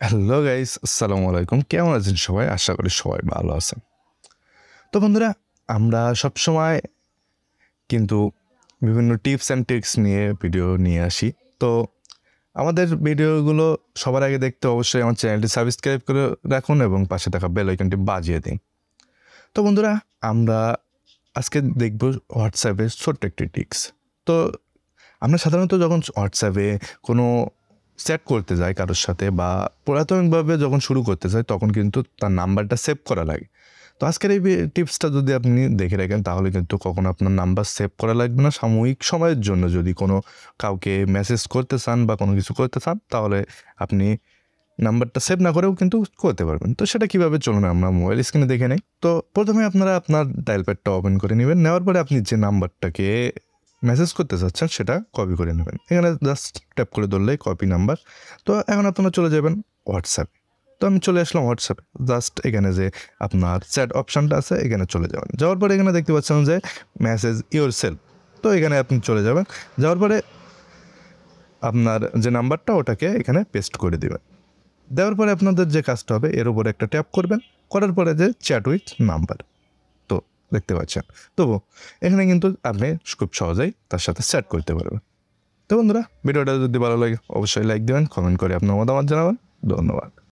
Hello guys, আসসালামু আলাইকুম। কেমন আছেন সবাই? আশা করি সবাই ভালো আছেন। তো বন্ধুরা, আমরা সবসময় কিন্তু বিভিন্ন টিপস অ্যান্ড ট্রিক্স নিয়ে ভিডিও নিয়ে আসি। তো আমাদের ভিডিওগুলো সবার আগে দেখতে অবশ্যই আমার চ্যানেলটি সাবস্ক্রাইব করে রাখুন এবং পাশে থাকা বেল আইকনটি বাজিয়ে দিন। তো বন্ধুরা, আমরা আজকে দেখব হোয়াটসঅ্যাপের ছোট্ট একটি ট্রিক্স। তো আমরা সাধারণত যখন হোয়াটসঅ্যাপে কোনো চ্যাট করতে যাই কারোর সাথে বা প্রাথমিকভাবে যখন শুরু করতে চাই তখন কিন্তু তার নাম্বারটা সেভ করা লাগে। তো আজকের এই টিপসটা যদি আপনি দেখে রাখেন তাহলে কিন্তু কখনো আপনার নাম্বার সেভ করা লাগবে না। সাময়িক সময়ের জন্য যদি কোনো কাউকে মেসেজ করতে চান বা কোনো কিছু করতে চান তাহলে আপনি নাম্বারটা সেভ না করেও কিন্তু করতে পারবেন। তো সেটা কীভাবে চলুন আমরা মোবাইল স্ক্রিনে দেখে নেই। তো প্রথমে আপনারা আপনার ডায়াল প্যাডটা ওপেন করে নেবেন। নেওয়ার পরে আপনি যে নাম্বারটাকে মেসেজ করতে চাচ্ছেন সেটা কপি করে নেবেন। এখানে জাস্ট ট্যাপ করে ধরলেই কপি নাম্বার। তো এখন আপনারা চলে যাবেন হোয়াটসঅ্যাপে। তো আমি চলে আসলাম হোয়াটসঅ্যাপে। জাস্ট এখানে যে আপনার চ্যাট অপশানটা আছে এখানে চলে যাবেন। যাওয়ার পরে এখানে দেখতে পাচ্ছেন যে মেসেজ ইওর সেলফ। তো এখানে আপনি চলে যাবেন। যাওয়ার পরে আপনার যে নাম্বারটা ওটাকে এখানে পেস্ট করে দেবেন। দেওয়ার পরে আপনাদের যে কাজটা হবে এর উপরে একটা ট্যাপ করবেন। করার পরে যে চ্যাট উইথ নাম্বার তো দেখতে পাচ্ছেন। তবু এখানে কিন্তু আপনি খুব সহজেই তার সাথে চ্যাট করতে পারবেন। তো বন্ধুরা, ভিডিওটা যদি ভালো লাগে অবশ্যই লাইক দেবেন, কমেন্ট করে আপনার মতামত জানাবেন। ধন্যবাদ।